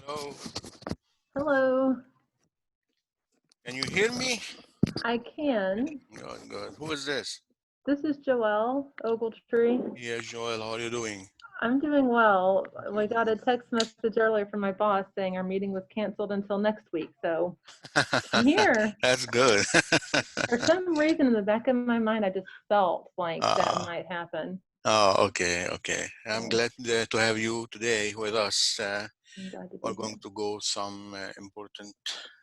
Hello, Hello, can you hear me? I can. Good, good. Who is this? This is Joelle Ogletree. Yes, Joel, how are you doing? I'm doing well. We got a text message earlier from my boss saying our meeting was canceled until next week, so I'm here. That's good. For some reason, in the back of my mind, I just felt like that uh, might happen. okay, okay. I'm So glad to have you today with us. I'm glad to We're be here. going to go some important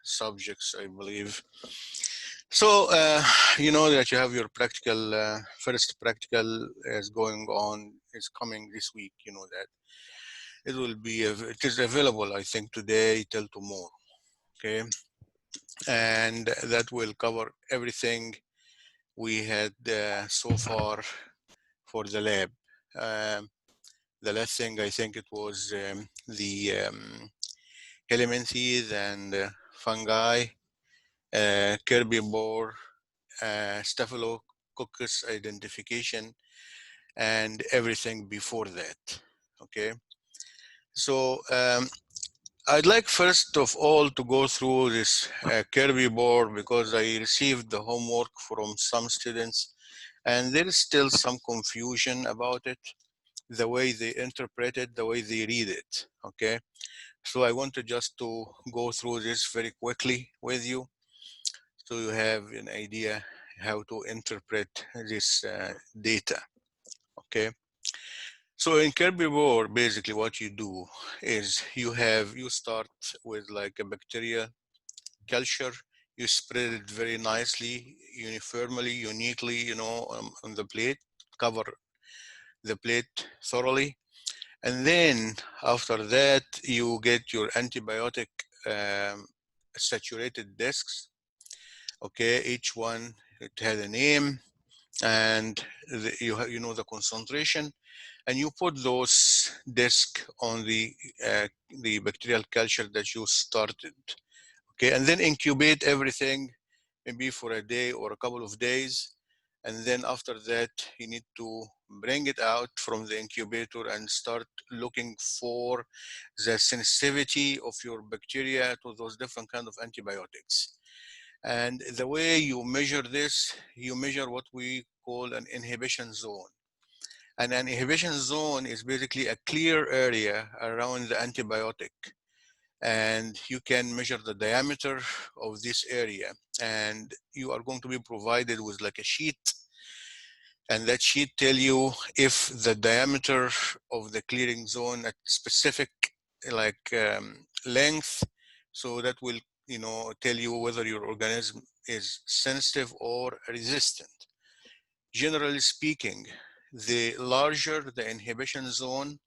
subjects, I believe. So, you know that you have your practical, first practical is going on, is coming this week. You know that it is available, I think, today till tomorrow. Okay. And that will cover everything we had so far for the lab. Um, the last thing I think it was the helminthes and fungi, herbivore, staphylococcus identification, and everything before that. Okay, so I'd like first of all to go through this Kirby board because I received the homework from some students and there is still some confusion about it, the way they interpret it, the way they read it, okay? So I wanted just to go through this very quickly with you so you have an idea how to interpret this data, okay? So in Kirby board, basically what you do is you start with like a bacteria culture, you spread it very nicely, uniformly, uniquely, you know, on the plate, cover the plate thoroughly. And then after that, you get your antibiotic saturated discs. Okay, each one, it had a name and you know the concentration, and you put those discs on the bacterial culture that you started. Okay, and then incubate everything maybe for a day or a couple of days. And then after that, you need to bring it out from the incubator and start looking for the sensitivity of your bacteria to those different kind of antibiotics. And the way you measure this, you measure what we call an inhibition zone. And an inhibition zone is basically a clear area around the antibiotic, and you can measure the diameter of this area, and you are going to be provided with like a sheet, and that sheet tell you if the diameter of the clearing zone at specific like length, so that will, you know, tell you whether your organism is sensitive or resistant. Generally speaking, the larger the inhibition zone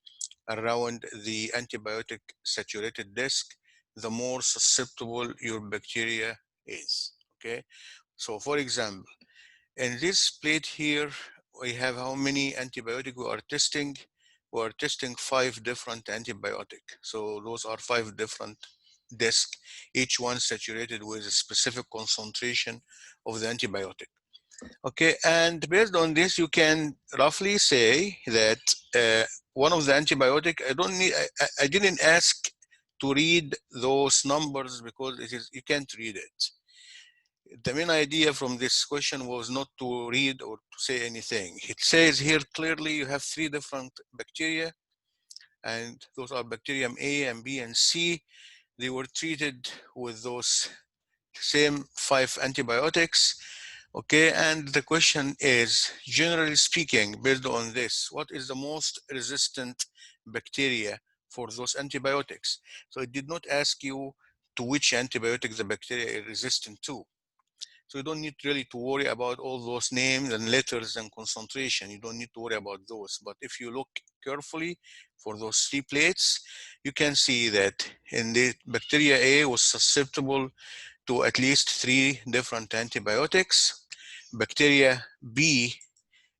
around the antibiotic saturated disk, the more susceptible your bacteria is, okay? So for example, in this plate here, we have how many antibiotic we are testing? We are testing 5 different antibiotic. So those are 5 different discs, each one saturated with a specific concentration of the antibiotic. Okay, and based on this, you can roughly say that one of the antibiotic, I didn't ask to read those numbers because it is, you can't read it. The main idea from this question was not to read or to say anything. It says here clearly you have 3 different bacteria, and those are bacterium A and B and C. They were treated with those same 5 antibiotics. Okay, and the question is, generally speaking, based on this, what is the most resistant bacteria for those antibiotics? So it did not ask you to which antibiotic the bacteria is resistant to. So you don't need really to worry about all those names and letters and concentration. You don't need to worry about those. But if you look carefully for those 3 plates, you can see that in the bacteria A was susceptible to at least 3 different antibiotics. Bacteria B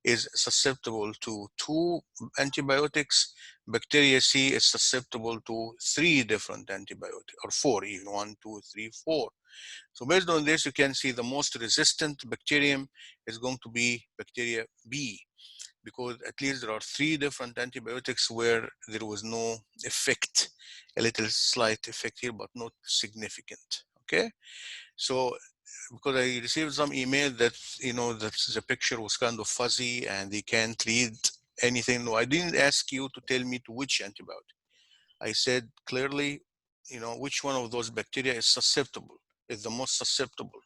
is susceptible to 2 antibiotics. Bacteria C is susceptible to 3 different antibiotics, or 4 even, 1, 2, 3, 4. So based on this, you can see the most resistant bacterium is going to be bacteria B, because at least there are 3 different antibiotics where there was no effect a little slight effect here, but not significant. Okay, so because I received some email that that the picture was kind of fuzzy and they can't read anything. No, I didn't ask you to tell me to which antibiotic. I said clearly, which one of those bacteria is the most susceptible,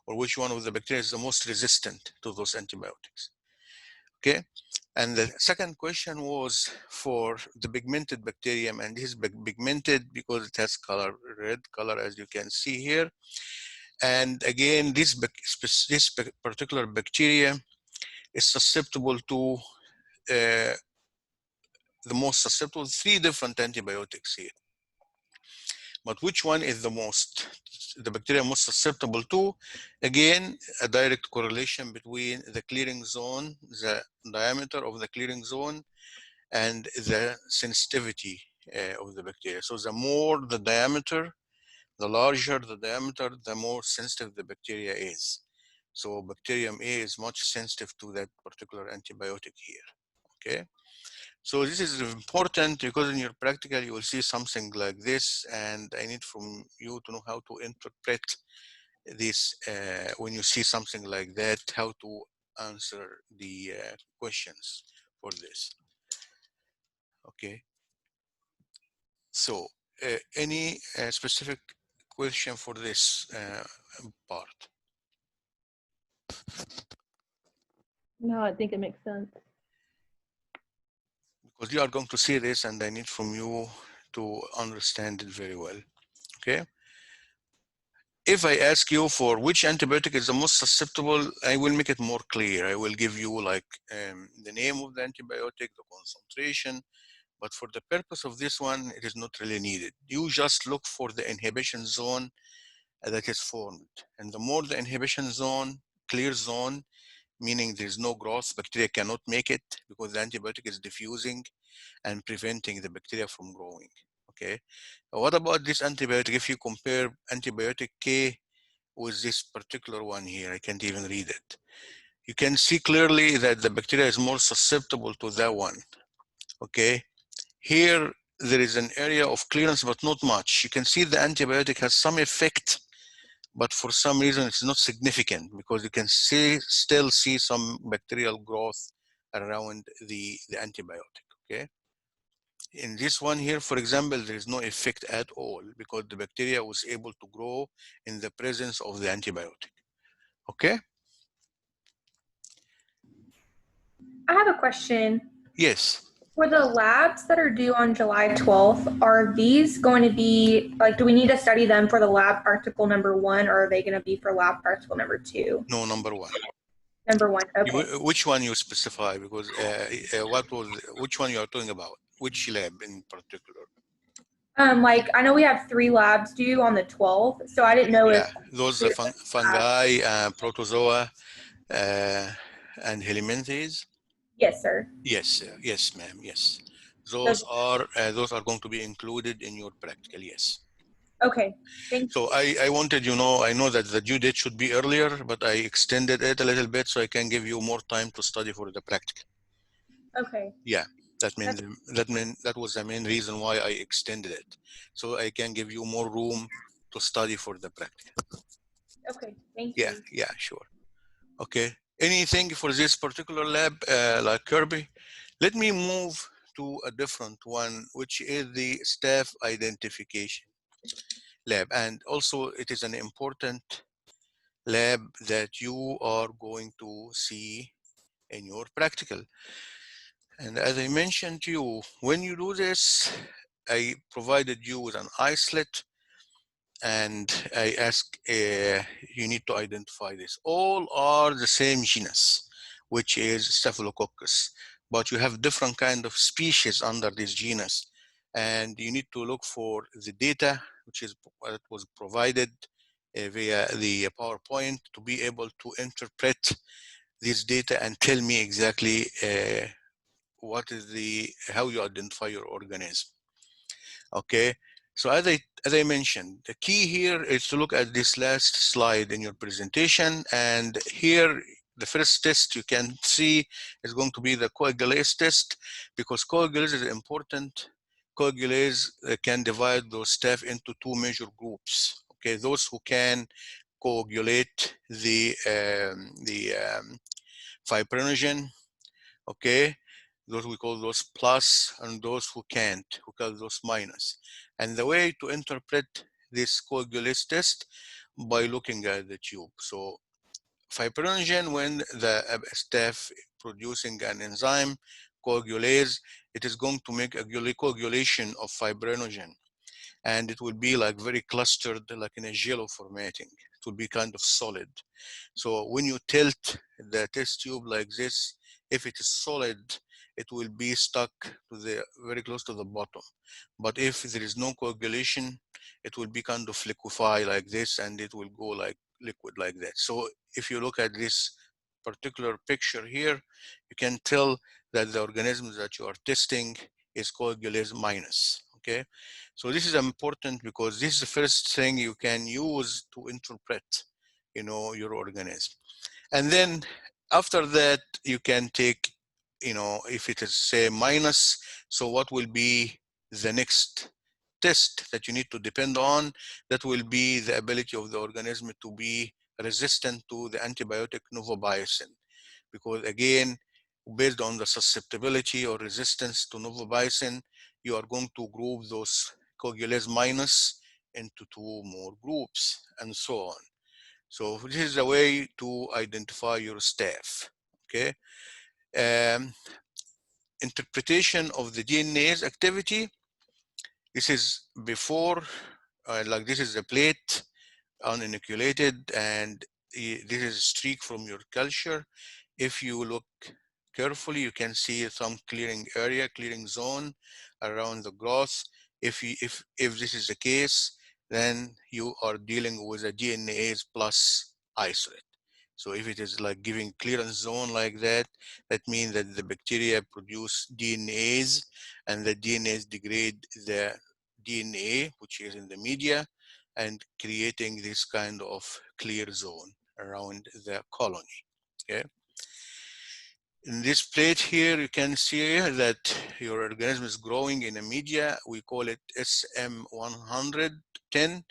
or which one of the bacteria is the most resistant to those antibiotics. Okay, and the second question was for the pigmented bacterium, and this is pigmented because it has red color, as you can see here. And again, this particular bacteria is susceptible to the most susceptible, 3 different antibiotics here. But which one is the bacteria most susceptible to? Again, a direct correlation between the clearing zone, the diameter of the clearing zone, and the sensitivity of the bacteria. So the more the diameter, the larger the diameter, the more sensitive the bacteria is. So bacterium A is much sensitive to that particular antibiotic here. Okay. So this is important because in your practical, you will see something like this, and I need from you to know how to interpret this when you see something like that, how to answer the questions for this. Okay. So any specific question for this part? No, I think it makes sense. Because you are going to see this and I need from you to understand it very well, okay? If I ask you for which antibiotic is the most susceptible, I will make it more clear. I will give you like the name of the antibiotic, the concentration, but for the purpose of this one, it is not really needed. You just look for the inhibition zone that is formed. And the more the inhibition zone, clear zone, meaning there's no growth, bacteria cannot make it because the antibiotic is diffusing and preventing the bacteria from growing, okay? What about this antibiotic? If you compare antibiotic K with this particular one here, I can't even read it. You can see clearly that the bacteria is more susceptible to that one, okay? Here, there is an area of clearance, but not much. You can see the antibiotic has some effect, but for some reason it's not significant because you can still see some bacterial growth around the antibiotic, okay? In this one here, for example, there is no effect at all because the bacteria was able to grow in the presence of the antibiotic, okay? I have a question. Yes. For the labs that are due on July 12th, are these going to be, like, do we need to study them for the lab article number 1, or are they going to be for lab article number 2? No, number 1. Number 1, okay. Which one you specify? Because which one you are talking about? Which lab in particular? Like, I know we have 3 labs due on the 12th, so I didn't know Yeah, if... those are fungi, protozoa, and helminthes. Yes, sir. Yes, yes, ma'am. Yes, Those- those are going to be included in your practical. Yes. Okay, thank So you. I wanted, I know that the due date should be earlier, but I extended it a little bit so I can give you more time to study for the practical. Okay. Yeah, that was the main reason why I extended it, so I can give you more room to study for the practical. Okay, thank you. Yeah, sure. Okay. Anything for this particular lab, like Kirby? Let me move to a different one, which is the staff identification lab. And also it is an important lab that you are going to see in your practical. And as I mentioned to you, when you do this, I provided you with an isolate and I ask you need to identify this. All are the same genus, which is Staphylococcus, but you have different kind of species under this genus, and you need to look for the data which is what was provided via the PowerPoint to be able to interpret this data and tell me exactly what is how you identify your organism. Okay. So as I mentioned, the key here is to look at this last slide in your presentation. And here, the first test you can see is going to be the coagulase test, because coagulase is important coagulase can divide those staph into two major groups. Okay, those who can coagulate the fibrinogen. Okay, those we call those plus, and those who can't, who call those minus. And the way to interpret this coagulase test by looking at the tube. So fibrinogen, when the staph producing an enzyme coagulase, it is going to make a coagulation of fibrinogen, and it will be like very clustered, like in a jello formatting. It will be kind of solid. So when you tilt the test tube like this, if it is solid, it will be stuck to the very close to the bottom. But if there is no coagulation, it will be kind of liquefy like this, and it will go like liquid like that. So if you look at this particular picture here, you can tell that the organism that you are testing is coagulase minus. Okay, so this is important because this is the first thing you can use to interpret, you know, your organism. And then after that, you can take, you know, if it is say minus, so what will be the next test that you need to depend on? That will be the ability of the organism to be resistant to the antibiotic novobiocin. Because again, based on the susceptibility or resistance to novobiocin, you are going to group those coagulase minus into two more groups and so on. So this is a way to identify your staph. Okay. Interpretation of the DNA's activity. This is before, like this is a plate uninoculated, and this is a streak from your culture. If you look carefully, you can see some clearing area, clearing zone around the growth. If this is the case, then you are dealing with a DNase plus isolate. So if it is like giving clearance zone like that, that means that the bacteria produce DNase, and the DNase degrade the DNA, which is in the media, and creating this kind of clear zone around the colony. Okay. In this plate here, you can see that your organism is growing in a media. We call it SM110,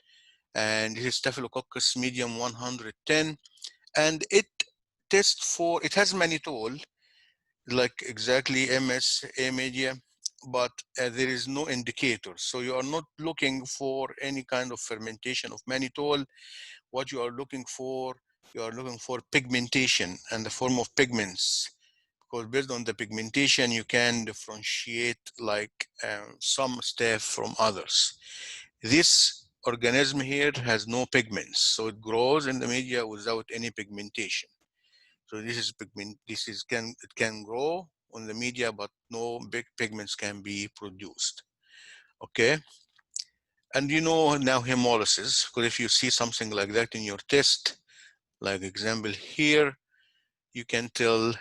and this is Staphylococcus medium 110. And it tests for, it has mannitol, like exactly MSA media, but there is no indicator. So you are not looking for any kind of fermentation of mannitol. What you are looking for pigmentation and the form of pigments. Because based on the pigmentation, you can differentiate like some staph from others. This organism here has no pigments, so it grows in the media without any pigmentation. So this is pigment. It can grow on the media, but no big pigments can be produced. Okay. And you know now hemolysis, because if you see something like that in your test, like example here, you can tell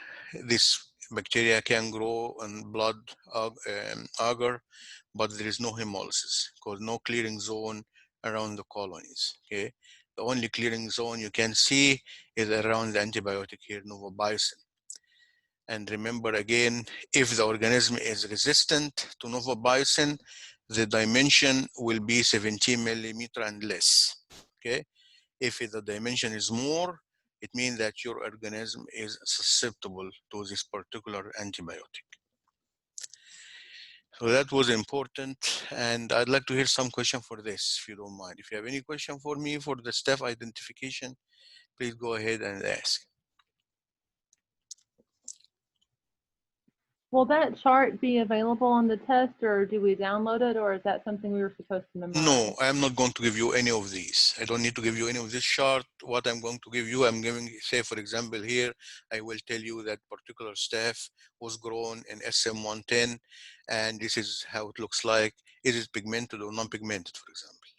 this bacteria can grow in blood agar, but there is no hemolysis because no clearing zone around the colonies. Okay, the only clearing zone you can see is around the antibiotic here, novobiocin. And remember again, if the organism is resistant to novobiocin, the dimension will be 17 millimeter and less. Okay, if the dimension is more, it means that your organism is susceptible to this particular antibiotic. So that was important, and I'd like to hear some question for this, if you don't mind. If you have any question for me for the staph identification, please go ahead and ask. Will that chart be available on the test, or do we download it, or is that something we were supposed to memorize? No, I'm not going to give you any of these. I don't need to give you any of this chart. What I'm going to give you, I'm giving, say, for example, here, I will tell you that particular staph was grown in SM110, and this is how it looks like. Is it pigmented or non-pigmented, for example?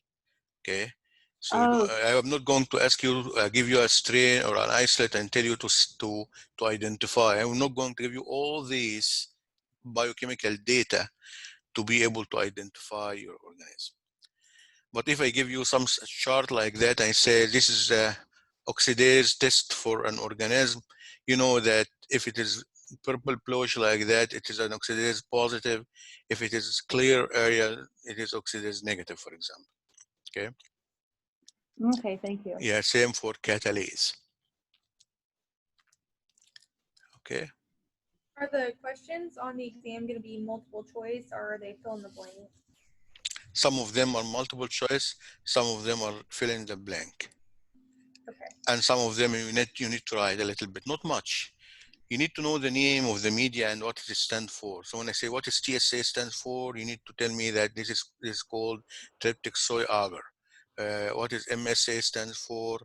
Okay. So I am not going to ask you, give you a strain or an isolate and tell you to identify. I'm not going to give you all these biochemical data to be able to identify your organism. But if I give you some chart like that, I say this is a oxidase test for an organism, you know that if it is purple bluish like that, it is an oxidase positive. If it is clear area, it is oxidase negative, for example. Okay. Okay, thank you. Yeah, same for catalase. Okay. Are the questions on the exam going to be multiple choice, or are they fill in the blank? Some of them are multiple choice, some of them are fill in the blank. Okay. And some of them you need to write a little bit, not much. You need to know the name of the media and what it stands for. So when I say what is TSA stands for, you need to tell me that this is called tryptic soy agar. What is MSA stands for,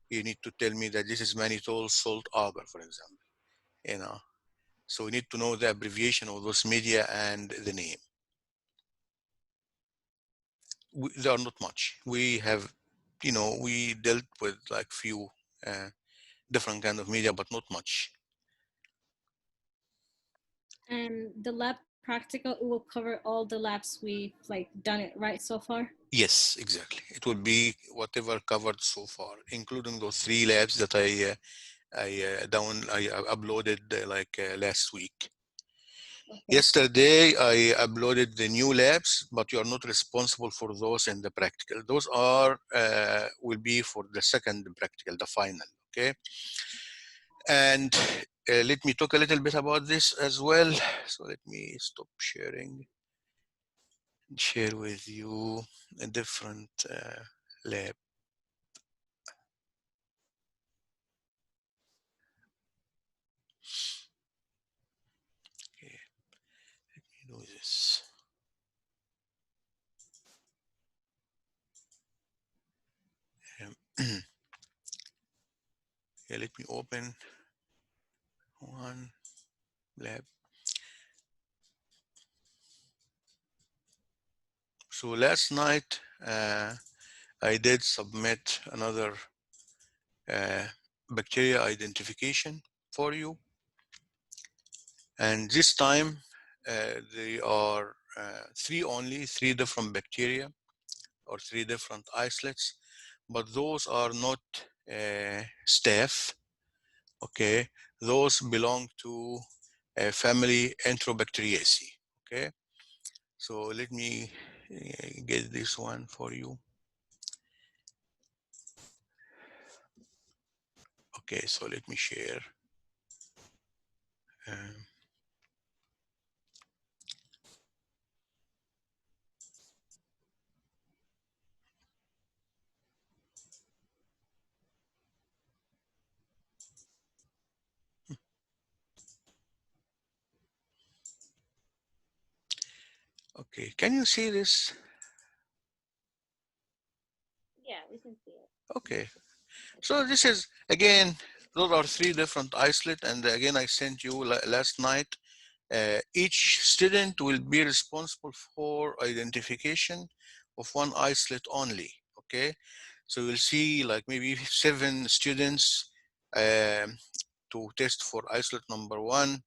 you need to tell me that this is mannitol salt agar, for example. You know, so we need to know the abbreviation of those media and the name. They are not much. We have, you know, we dealt with like few different kind of media, but not much. And the lab practical will cover all the labs we've like done it right so far. Yes, exactly. It will be whatever covered so far, including those 3 labs that I uploaded last week. Okay. Yesterday, I uploaded the new labs, but you are not responsible for those in the practical. Those are will be for the second practical, the final. Okay. And let me talk a little bit about this as well. So let me stop sharing and share with you a different lab. Okay, let me do this. Yeah, let me open one lab. So last night I did submit another bacteria identification for you, and this time they are 3 different bacteria or 3 different isolates, but those are not staph. Okay, those belong to family Enterobacteriaceae. Okay, so let me get this one for you. Okay, so let me share. Okay, can you see this? Yeah, we can see it. Okay, so this is, again, those are 3 different isolates, and again, I sent you last night. Each student will be responsible for identification of 1 isolate only, okay? So you'll see like maybe 7 students to test for isolate number 1,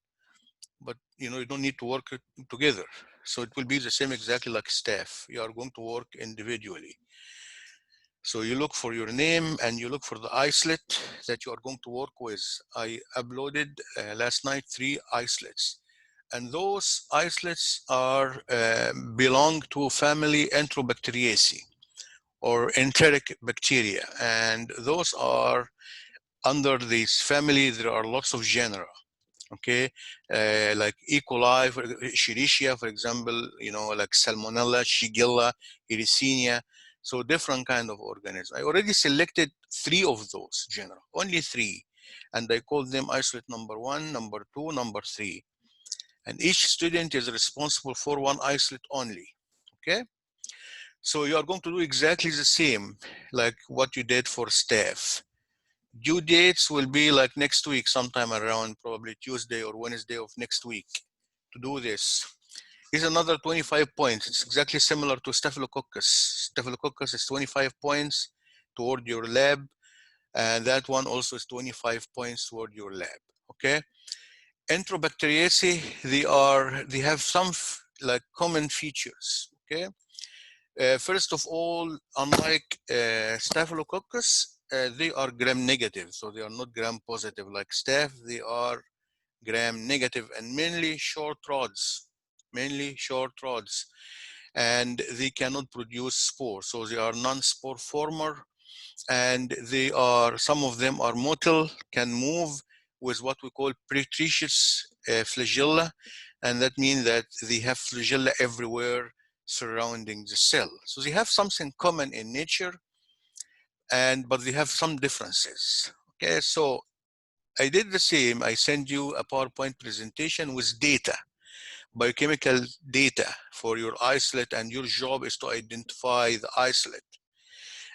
but you know, you don't need to work together. So it will be the same exactly like staph. You are going to work individually. So you look for your name and you look for the isolate that you are going to work with. I uploaded last night 3 isolates, and those isolates are belong to family Enterobacteriaceae or enteric bacteria, and those are under this family. There are lots of genera. Okay, like E. coli, Escherichia, for example, you know, like Salmonella, Shigella, Yersinia. So different kind of organisms. I already selected 3 of those genera, only 3. And I called them isolate number 1, number 2, number 3. And each student is responsible for 1 isolate only, okay? So you are going to do exactly the same, like what you did for staph. Due dates will be like next week, sometime around probably Tuesday or Wednesday of next week to do this. Here's another 25 points. It's exactly similar to Staphylococcus. Staphylococcus is 25 points toward your lab, and that one also is 25 points toward your lab, okay? Enterobacteriaceae, they have some like common features, okay? First of all, unlike Staphylococcus, they are gram negative, so they are not gram positive. Like staph, they are gram-negative, and mainly short rods, and they cannot produce spore. So they are non-spore former, and they are, some of them are motile, can move with what we call pretricious flagella, and that means that they have flagella everywhere surrounding the cell. So they have something common in nature, but they have some differences. Okay, so I did the same. I send you a PowerPoint presentation with data, biochemical data for your isolate, and your job is to identify the isolate.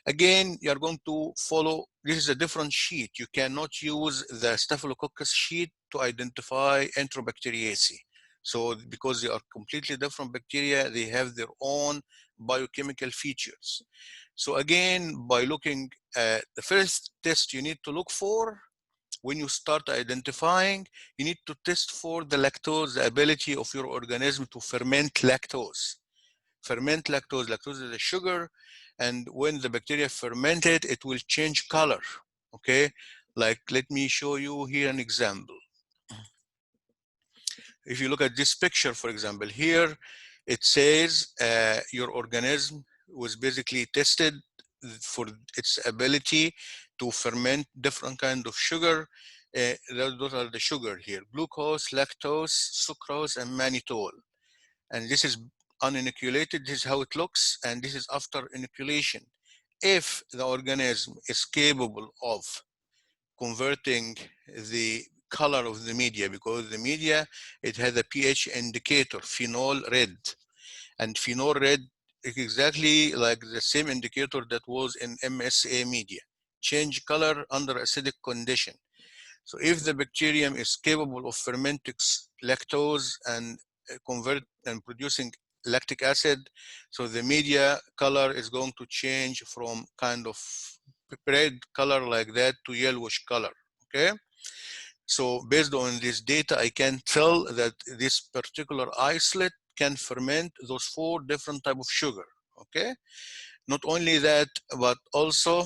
Again, you're going to follow, this is a different sheet. You cannot use the Staphylococcus sheet to identify Enterobacteriaceae. So because they are completely different bacteria, they have their own biochemical features. So again, by looking at the first test you need to look for, when you start identifying, you need to test for the lactose, the ability of your organism to ferment lactose. Ferment lactose. Lactose is a sugar, and when the bacteria ferment it, it will change color. Okay, like let me show you here an example. If you look at this picture, for example, here it says your organism was basically tested for its ability to ferment different kind of sugar. Those are the sugar here: glucose, lactose, sucrose, and mannitol. And this is uninoculated. This is how it looks, and this is after inoculation. If the organism is capable of converting the color of the media, because the media, it has a pH indicator, phenol red, and phenol red is exactly like the same indicator that was in MSA media, change color under acidic condition. So if the bacterium is capable of fermenting lactose and convert and producing lactic acid, so the media color is going to change from kind of red color like that to yellowish color. Okay, so based on this data, I can tell that this particular isolate can ferment those 4 different types of sugar. Okay, not only that, but also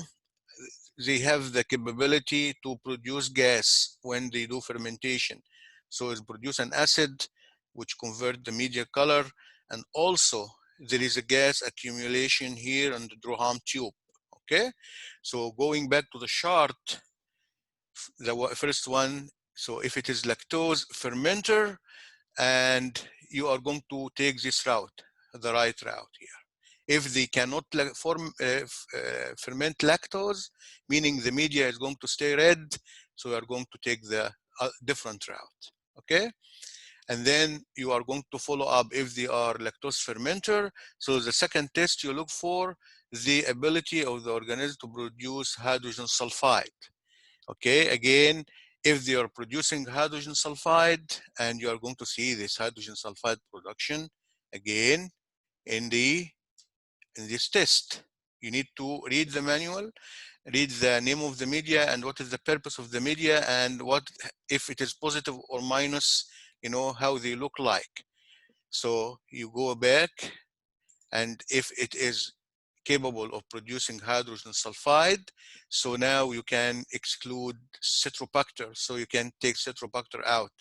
they have the capability to produce gas when they do fermentation. So it produce an acid which convert the media color, and also there is a gas accumulation here on the Droham tube. Okay, so going back to the chart, the first one, so if it is lactose fermenter, and you are going to take this route, the right route here. If they cannot ferment lactose, meaning the media is going to stay red, so you are going to take the different route. Okay, and then you are going to follow up if they are lactose fermenter. So the second test you look for the ability of the organism to produce hydrogen sulfide. Okay, again, if they are producing hydrogen sulfide, and you are going to see this hydrogen sulfide production again in this test, you need to read the manual, read the name of the media and what is the purpose of the media, and what if it is positive or minus, you know, how they look like. So you go back, and if it is capable of producing hydrogen sulfide, so now you can exclude Citrobacter, so you can take Citrobacter out.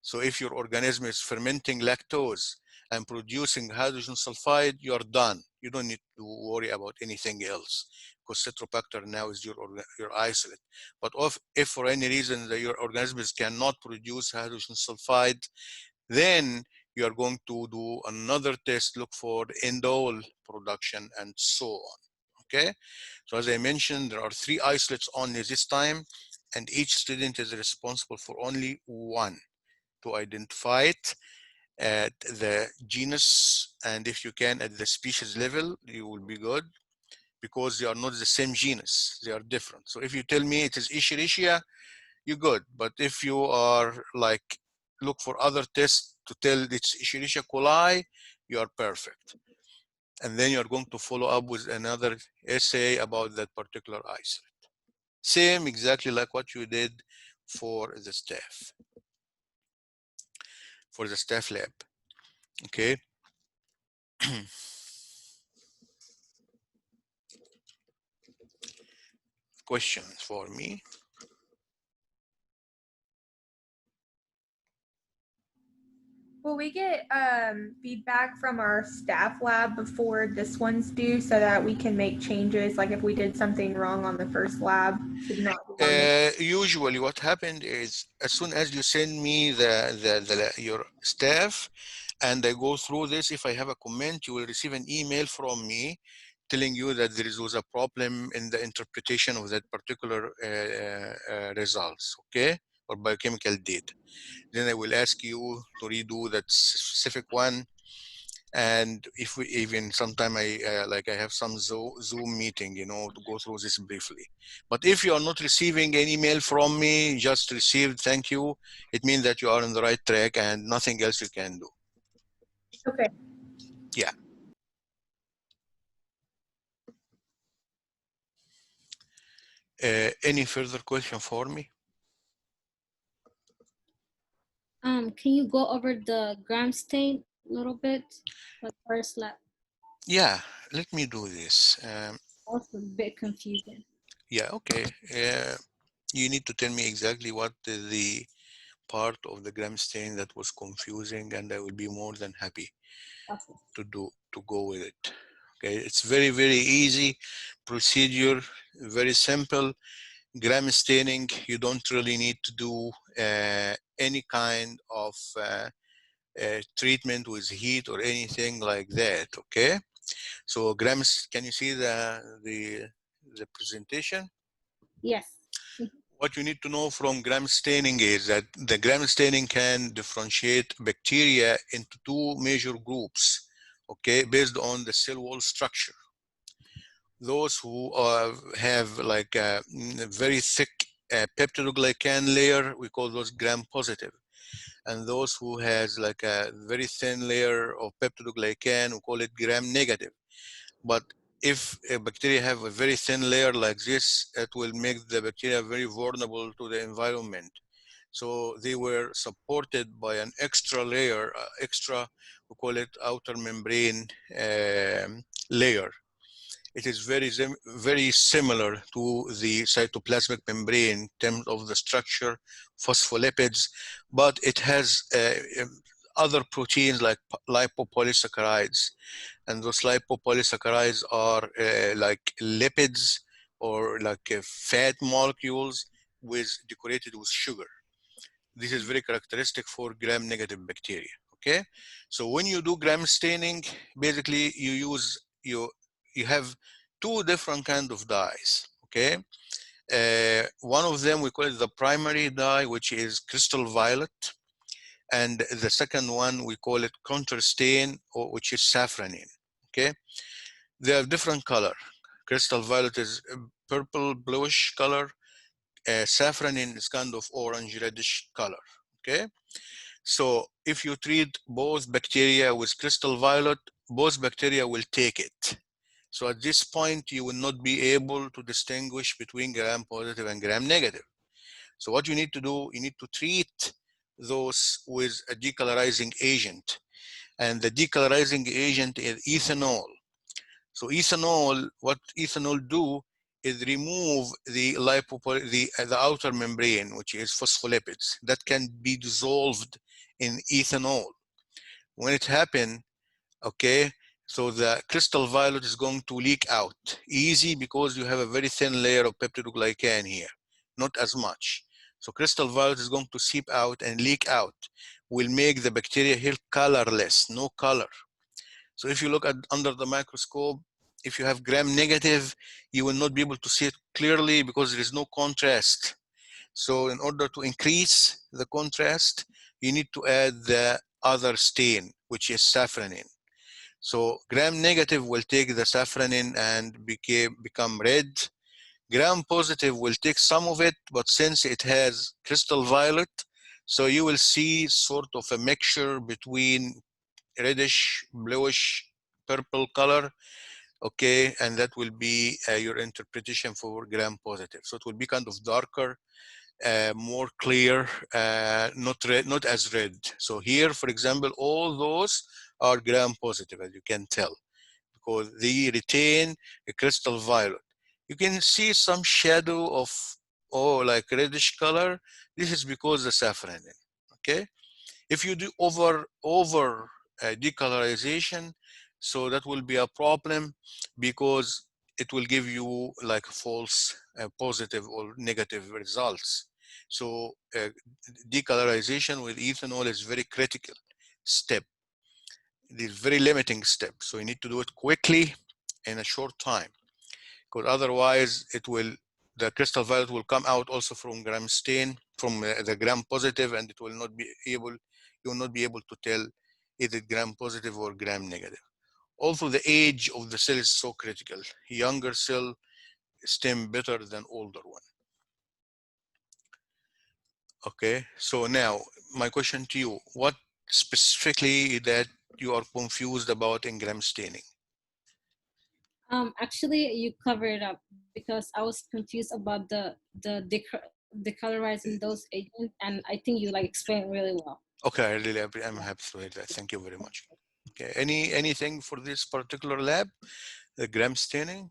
So if your organism is fermenting lactose and producing hydrogen sulfide, you're done. You don't need to worry about anything else, because Citrobacter now is your isolate. But if for any reason that your organisms cannot produce hydrogen sulfide, then you are going to do another test, look for indole production, and so on. Okay, so as I mentioned, there are 3 isolates only this time, and each student is responsible for only one to identify it at the genus, and if you can at the species level, you will be good, because they are not the same genus, they are different. So if you tell me it is Escherichia, you're good. But if you are like look for other tests to tell it's Escherichia coli, you are perfect. And then you're going to follow up with another essay about that particular isolate. Same exactly like what you did for the staff, lab. Okay. Questions for me? will we get feedback from our staff lab before this one's due so that we can make changes? Like if we did something wrong on the first lab, to not do on this? Usually what happened is as soon as you send me your staff and I go through this, if I have a comment, you will receive an email from me telling you that there was a problem in the interpretation of that particular results, okay, or biochemical data. Then I will ask you to redo that specific one. And if we even sometime I have some Zoom meeting, you know, to go through this briefly. But if you are not receiving any email from me, just received thank you, it means that you are on the right track and nothing else you can do. Okay. Yeah. Any further question for me? Can you go over the gram stain a little bit? The first lab. Yeah, let me do this. Also a bit confusing. Yeah, okay. You need to tell me exactly what the part of the gram stain that was confusing, and I will be more than happy Okay. to go with it. Okay, it's very, very easy procedure, very simple. Gram staining, you don't really need to do any kind of treatment with heat or anything like that. Okay, so grams, can you see the presentation? Yes. What you need to know from gram staining is that the gram staining can differentiate bacteria into two major groups, okay, based on the cell wall structure. Those who have like a very thick peptidoglycan layer, we call those gram positive. And those who has like a very thin layer of peptidoglycan, we call it gram negative. But if a bacteria have a very thin layer like this, it will make the bacteria very vulnerable to the environment. So they were supported by an extra layer, we call it outer membrane layer. It is very similar to the cytoplasmic membrane in terms of the structure, phospholipids, but it has other proteins like lipopolysaccharides. And those lipopolysaccharides are like lipids or like fat molecules decorated with sugar. This is very characteristic for gram-negative bacteria. Okay, so when you do gram staining, basically you have two different kind of dyes. Okay, one of them we call it the primary dye, which is crystal violet, and the second one we call it counterstain, which is safranin. Okay, they have different color. Crystal violet is purple bluish color. Safranin is kind of orange reddish color. Okay, so if you treat both bacteria with crystal violet, both bacteria will take it. So at this point, you will not be able to distinguish between gram positive and gram negative. So what you need to do, you need to treat those with a decolorizing agent. And the decolorizing agent is ethanol. So ethanol, what ethanol do is remove the outer membrane, which is phospholipids, that can be dissolved in ethanol. When it happens, okay, so the crystal violet is going to leak out easy because you have a very thin layer of peptidoglycan here, not as much. So crystal violet is going to seep out and leak out, will make the bacteria here colorless, no color. So if you look at under the microscope, if you have gram negative, you will not be able to see it clearly because there is no contrast. So in order to increase the contrast, you need to add the other stain, which is safranin. So gram negative will take the safranin and become red. Gram positive will take some of it, but since it has crystal violet, so you will see sort of a mixture between reddish, bluish, purple color, okay, and that will be your interpretation for gram positive. So it will be kind of darker, more clear, not red, not as red. So here, for example, all those are gram positive, as you can tell, because they retain a crystal violet. You can see some shadow of like reddish color. This is because the safranin. Okay, If you do over decolorization, so that will be a problem because it will give you like false positive or negative results. So decolorization with ethanol is very critical step. It is very limiting step. So you need to do it quickly in a short time, because otherwise the crystal violet will come out also from gram stain, from the gram positive, and it will not be able, you will not be able to tell is it gram positive or gram negative. Also, the age of the cell is so critical. Younger cell stem better than older one. Okay, so now my question to you, what specifically that you are confused about in gram staining? Actually, you covered it up because I was confused about the decolorizing those agents, and I think you like explained really well. Okay, I'm happy to hear that. Thank you very much. Okay, anything for this particular lab, the gram staining?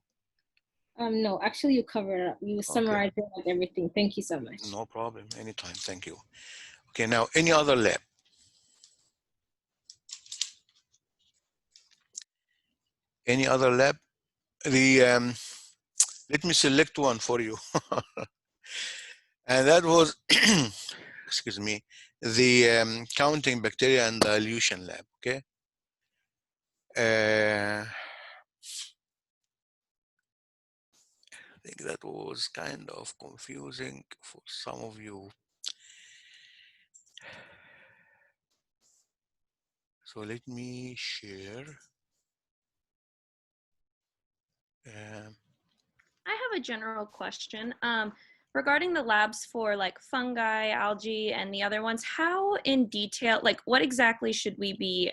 No, actually, you covered it up. You summarized like everything. Thank you so much. No problem. Anytime. Thank you. Okay, now any other lab? Any other lab? Let me select one for you. And that was, excuse me, the counting bacteria and dilution lab, okay? I think that was kind of confusing for some of you. So let me share. I have a general question. Regarding the labs for like fungi, algae, and the other ones, how in detail, like what exactly should we be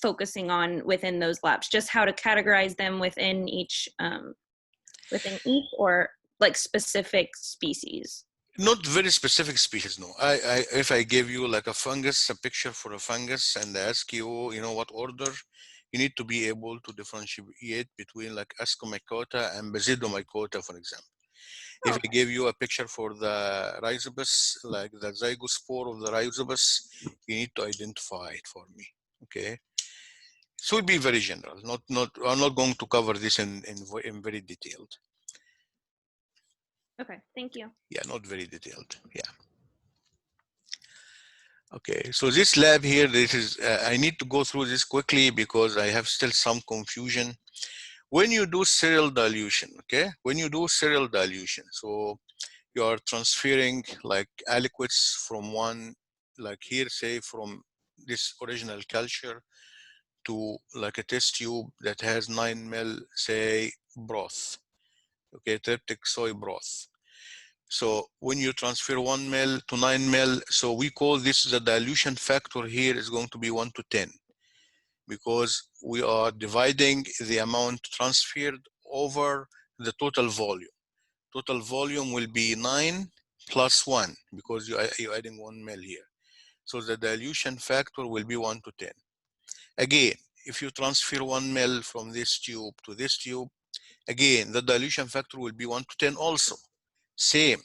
focusing on within those labs? Just how to categorize them within each, or like specific species? Not very specific species, no. If I give you like a fungus, a picture for a fungus, and I ask you, you know, what order, you need to be able to differentiate between like Ascomycota and Basidiomycota, for example. If I give you a picture for the Rhizobus, like the zygospore of the Rhizobus, you need to identify it for me, okay? So it'll be very general. I'm not going to cover this in very detailed. Okay, thank you. Yeah, not very detailed. Yeah. Okay, so this lab here, this is, I need to go through this quickly because I have still some confusion. When you do serial dilution, okay, when you do serial dilution, so you are transferring like aliquots from one, like here, say from this original culture to like a test tube that has 9 ml, say, broth, okay, tryptic soy broth. So when you transfer 1 ml to 9 ml, so we call this the dilution factor here is going to be 1 to 10 because we are dividing the amount transferred over the total volume. Total volume will be 9 plus 1 because you're adding 1 ml here. So the dilution factor will be 1 to 10. Again, if you transfer 1 ml from this tube to this tube, again, the dilution factor will be 1 to 10 also. Same.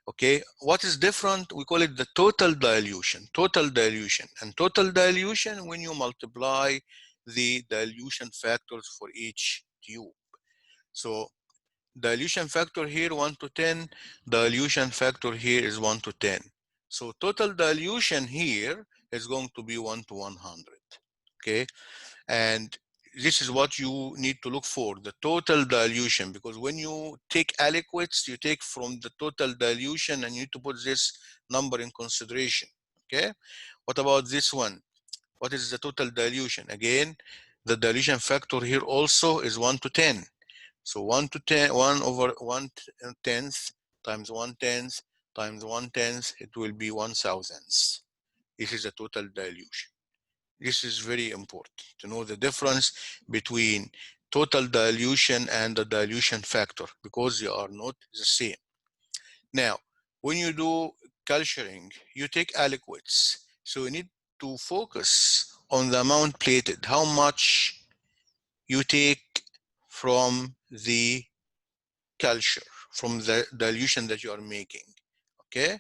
Okay, what is different? We call it the total dilution. Total dilution. And total dilution when you multiply the dilution factors for each tube. So dilution factor here 1 to 10, dilution factor here is 1 to 10. So total dilution here is going to be 1 to 100. Okay, and this is what you need to look for, the total dilution, because when you take aliquots, you take from the total dilution and you need to put this number in consideration. Okay, what about this one? What is the total dilution? Again, the dilution factor here also is 1 to 10. So 1 to 10, 1 over 1/10 times 1/10 times 1/10, it will be 1/1000. This is the total dilution. This is very important to know the difference between total dilution and the dilution factor because they are not the same. Now, when you do culturing, you take aliquots. So you need to focus on the amount plated, how much you take from the culture, from the dilution that you are making, okay?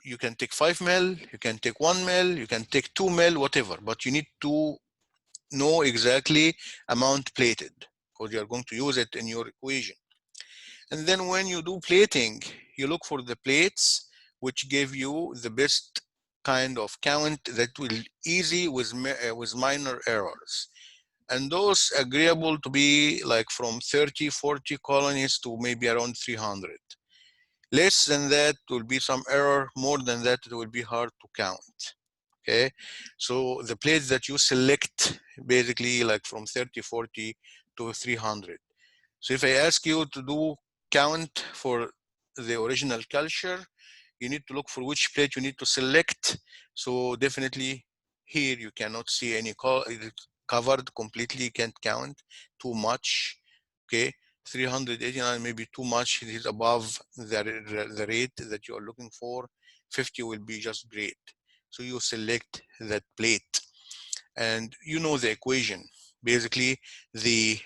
you can take 5 ml, you can take 1 ml, you can take 2 ml, whatever, but you need to know exactly amount plated because you are going to use it in your equation. And then when you do plating, you look for the plates which give you the best kind of count that will easy with minor errors. And those agreeable to be like from 30, 40 colonies to maybe around 300. Less than that will be some error, more than that it will be hard to count. Okay, so the plates that you select basically like from 30, 40 to 300. So if I ask you to do count for the original culture, you need to look for which plate you need to select. So definitely here you cannot see any covered completely, you can't count too much. Okay, 389 may be too much, it is above the rate that you are looking for. 50 will be just great. So you select that plate and you know the equation. Basically the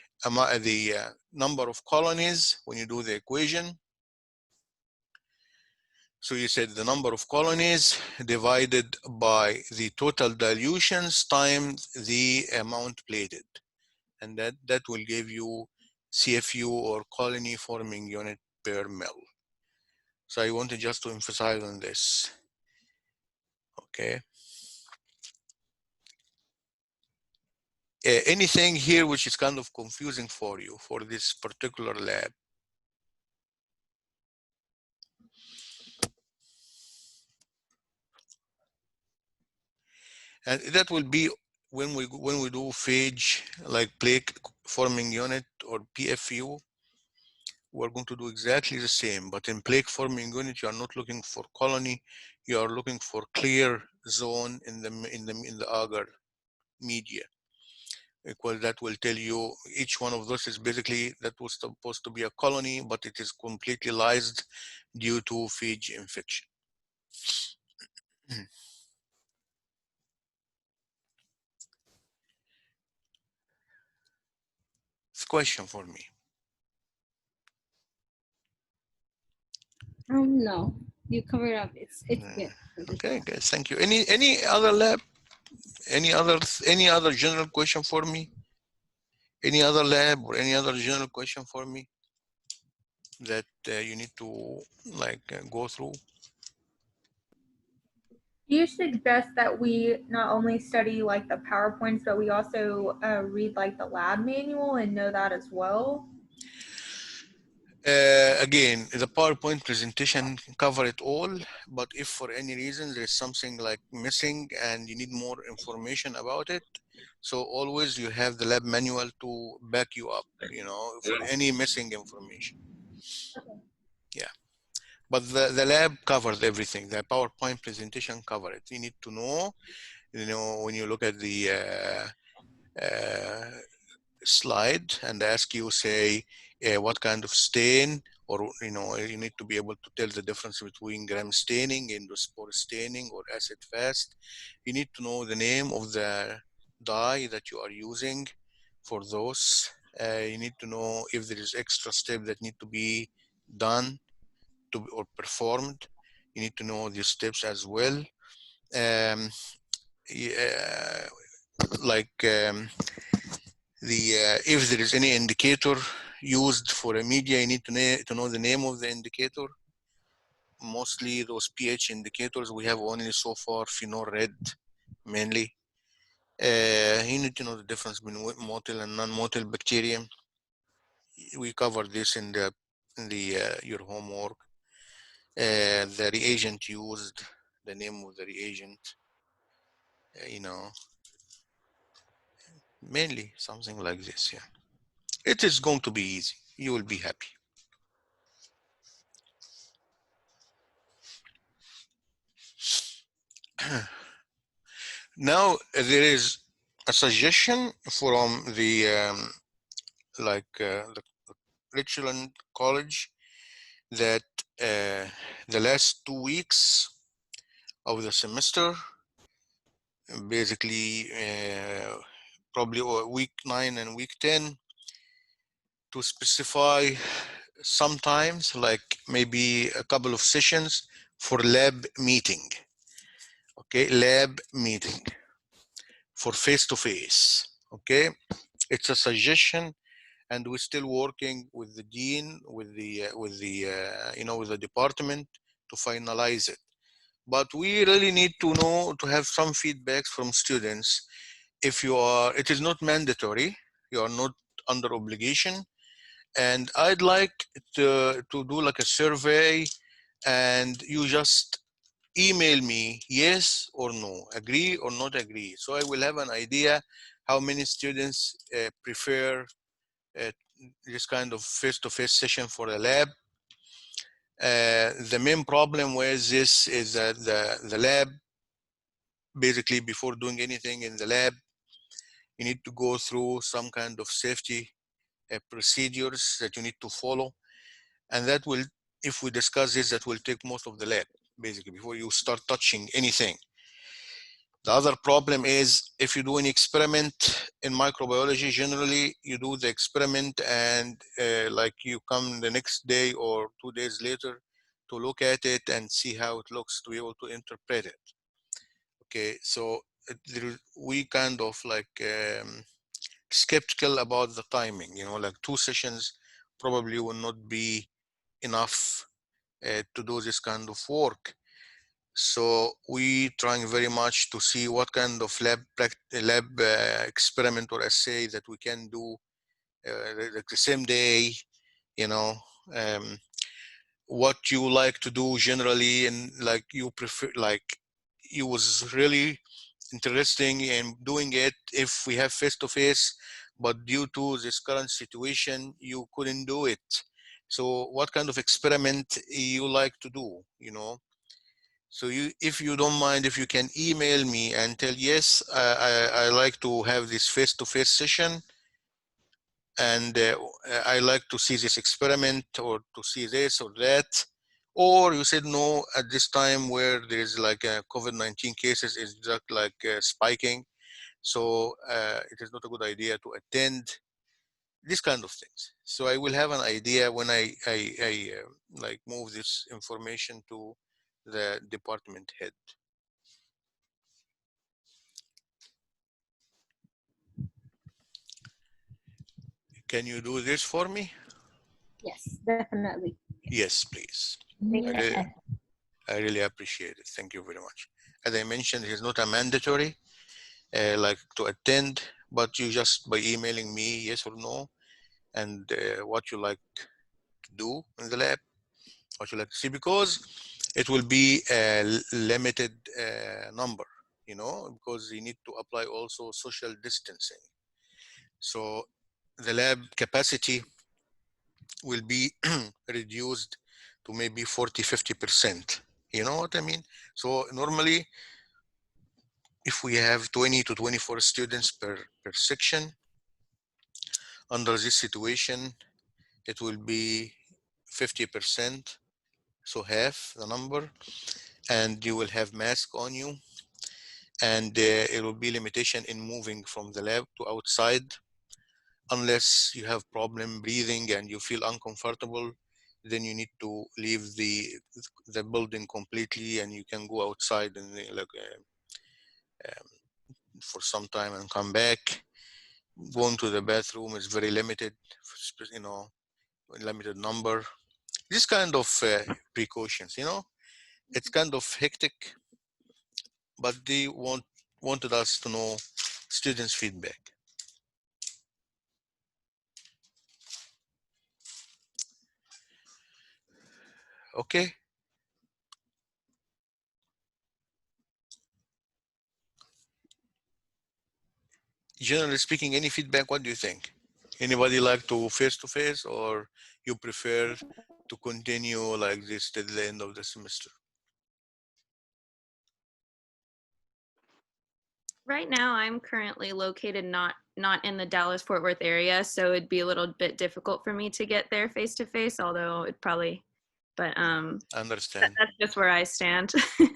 number of colonies when you do the equation. So you said the number of colonies divided by the total dilutions times the amount plated. And that will give you CFU or colony forming unit per mil. So I wanted just to emphasize on this. Okay. Anything here which is kind of confusing for you for this particular lab? And that will be when we do phage like plate forming unit or PFU, we're going to do exactly the same. But in plaque forming unit, you are not looking for colony, you are looking for clear zone in the agar media. Because that will tell you each one of those is basically that was supposed to be a colony, but it is completely lysed due to phage infection. It's a question for me. No, you covered up. It's good. Okay, good. Thank you. Any other lab? Any other general question for me? Any other lab or any other general question for me that you need to like go through? Do you suggest that we not only study like the PowerPoints, but we also read like the lab manual and know that as well? Again, the PowerPoint presentation can cover it all, but if for any reason there's something like missing and you need more information about it, so always you have the lab manual to back you up, you know, for any missing information. Yeah, but the lab covers everything. The PowerPoint presentation cover it. You need to know, you know, when you look at the slide and ask you, say, what kind of stain, or you know, you need to be able to tell the difference between gram staining, endospore staining, or acid fast. You need to know the name of the dye that you are using for those. You need to know if there is extra step that need to be done or performed. You need to know these steps as well. If there is any indicator used for a media, you need to know the name of the indicator. Mostly those pH indicators, we have only so far phenol red mainly. You need to know the difference between motile and non-motile bacterium. We covered this in your homework. The reagent used, the name of the reagent, you know, mainly something like this. Yeah, it is going to be easy. You will be happy. Now there is a suggestion from the the Richland College that the last 2 weeks of the semester, basically probably week 9 and week 10, to specify sometimes like maybe a couple of sessions for lab meeting. Okay, lab meeting for face-to-face. Okay, it's a suggestion, and we're still working with the dean, with the department to finalize it. But we really need to know, to have some feedbacks from students. If you are, it is not mandatory, you are not under obligation, and I'd like to do like a survey, and you just email me yes or no, agree or not agree. So I will have an idea how many students prefer this kind of face-to-face session for a lab. The main problem with this is that the lab, basically before doing anything in the lab, you need to go through some kind of safety procedures that you need to follow. And that will, if we discuss this, that will take most of the lab, basically, before you start touching anything. The other problem is if you do an experiment in microbiology, generally you do the experiment and like you come the next day or 2 days later to look at it and see how it looks, to be able to interpret it. Okay, so we kind of like skeptical about the timing, you know, like 2 sessions probably will not be enough to do this kind of work. So we trying very much to see what kind of lab experiment or assay that we can do like the same day, you know, what you like to do generally, and like you prefer, like you was really interesting in doing it if we have face-to-face, but due to this current situation, you couldn't do it. So what kind of experiment you like to do, you know? So if you don't mind, if you can email me and tell, yes, I like to have this face-to-face session, and I like to see this experiment or to see this or that. Or you said no, at this time where there is like COVID-19 cases is just like spiking. So it is not a good idea to attend these kind of things. So I will have an idea when I like move this information to the department head. Can you do this for me? Yes, definitely. Yes, please. Thank I really appreciate it. Thank you very much. As I mentioned, it is not a mandatory like to attend, but you just by emailing me yes or no, and what you like to do in the lab, what you like to see, because it will be a limited number, you know, because you need to apply also social distancing. So the lab capacity will be reduced to maybe 40–50%. You know what I mean? So normally, if we have 20 to 24 students per section, under this situation, it will be 50%, so half the number, and you will have mask on you, and it will be limitation in moving from the lab to outside, unless you have problem breathing and you feel uncomfortable, then you need to leave the building completely, and you can go outside and like for some time and come back. Going to the bathroom is very limited, you know, limited number. This kind of precautions, you know, it's kind of hectic, but they wanted us to know students' feedback. Okay. Generally speaking, any feedback? What do you think? Anybody like to face, or you prefer to continue like this till the end of the semester? Right now, I'm currently located not in the Dallas-Fort Worth area, so it'd be a little bit difficult for me to get there face to face, although it probably, but I understand. that's just where I stand.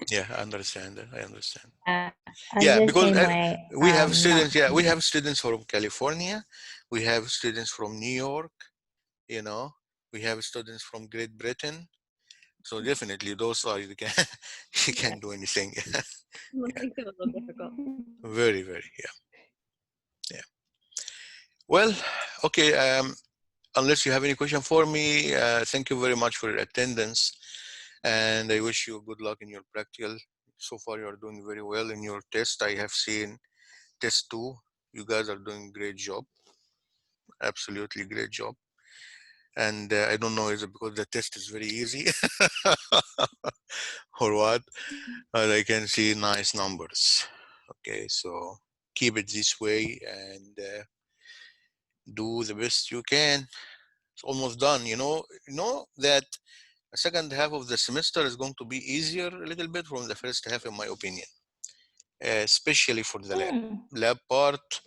Yeah, I understand that. I understand. I'm Yeah, the because same way. we have Not- students. Yeah, we have students from California. We have students from New York. You know, we have students from Great Britain. So definitely those are, you can you can't do anything. Makes it a little difficult. Very, very, yeah. Well, okay. Unless you have any question for me, thank you very much for your attendance, and I wish you good luck in your practical. So far, you are doing very well in your test. I have seen test 2. You guys are doing great job. Absolutely great job. And I don't know, is it because the test is very easy or what? But I can see nice numbers. Okay, so keep it this way and do the best you can. It's almost done. You know that the second half of the semester is going to be easier a little bit from the first half, in my opinion, especially for the lab part.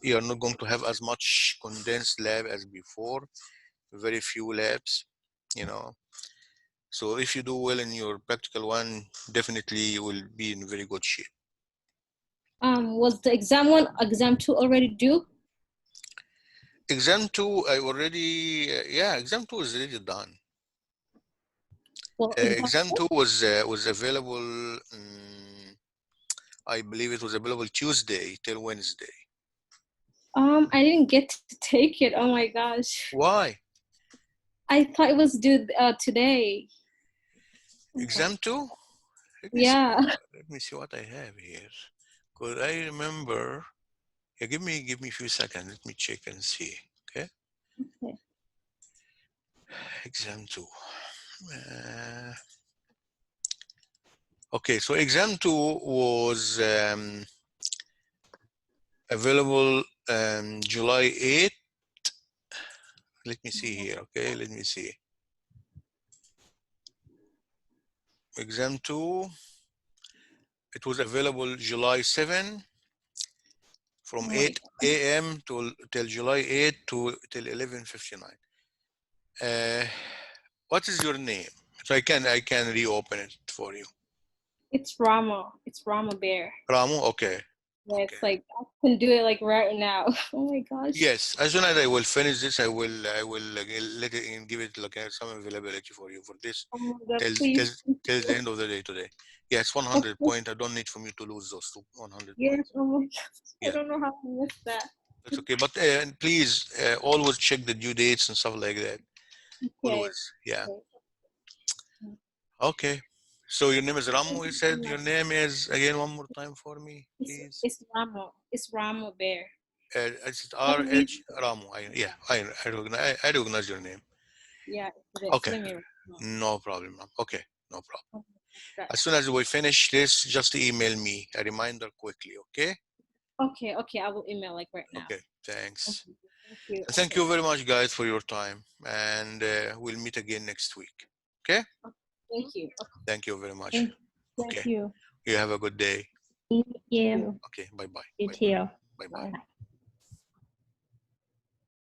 You're not going to have as much condensed lab as before. Very few labs, you know. So if you do well in your practical one, definitely you will be in very good shape. Was the exam 2 already due? Exam 2, I already, yeah, exam 2 is already done. Well, Exam 2 was available, I believe it was available Tuesday till Wednesday. I didn't get to take it. Oh my gosh. Why? I thought it was due today. Exam 2? Yeah. Let me see what I have here. Because I remember, yeah, give me a few seconds. Let me check and see, okay? Okay. Exam 2. Okay, so exam 2 was available July 8th. Let me see here, okay? Let me see. Exam 2, it was available July 7 from 8 a.m. till July 8 till 11:59. What is your name? So I can reopen it for you. It's Rama. It's Rama Bear. Ramu, okay. Yeah, it's like I can do it like right now. Oh my gosh. Yes, as soon as I will finish this, I will let it and give it like some availability for you for this Oh my God, till please. the end of the day today. Yes, 100 point. I don't need for you to lose those 100 Yes. points. Oh my gosh. I Yeah. don't know how to miss that. That's okay, but please always check the due dates and stuff like that. Okay. Always, yeah. Okay. So your name is Ramu. You said your name is again one more time for me, please. It's Rama. It's Rama Bear. Is it RH Ramu? I recognize your name. Yeah. Okay. No problem. Okay. No problem. As soon as we finish this, just email me a reminder quickly. Okay. Okay. Okay. I will email like right now. Okay. Thanks. Okay. Thank you. Thank you very much, guys, for your time, and we'll meet again next week. Okay. Thank you. Thank you very much. Thank Okay. you. You have a good day. Thank you. Okay. Bye bye. You too. Bye bye. Bye.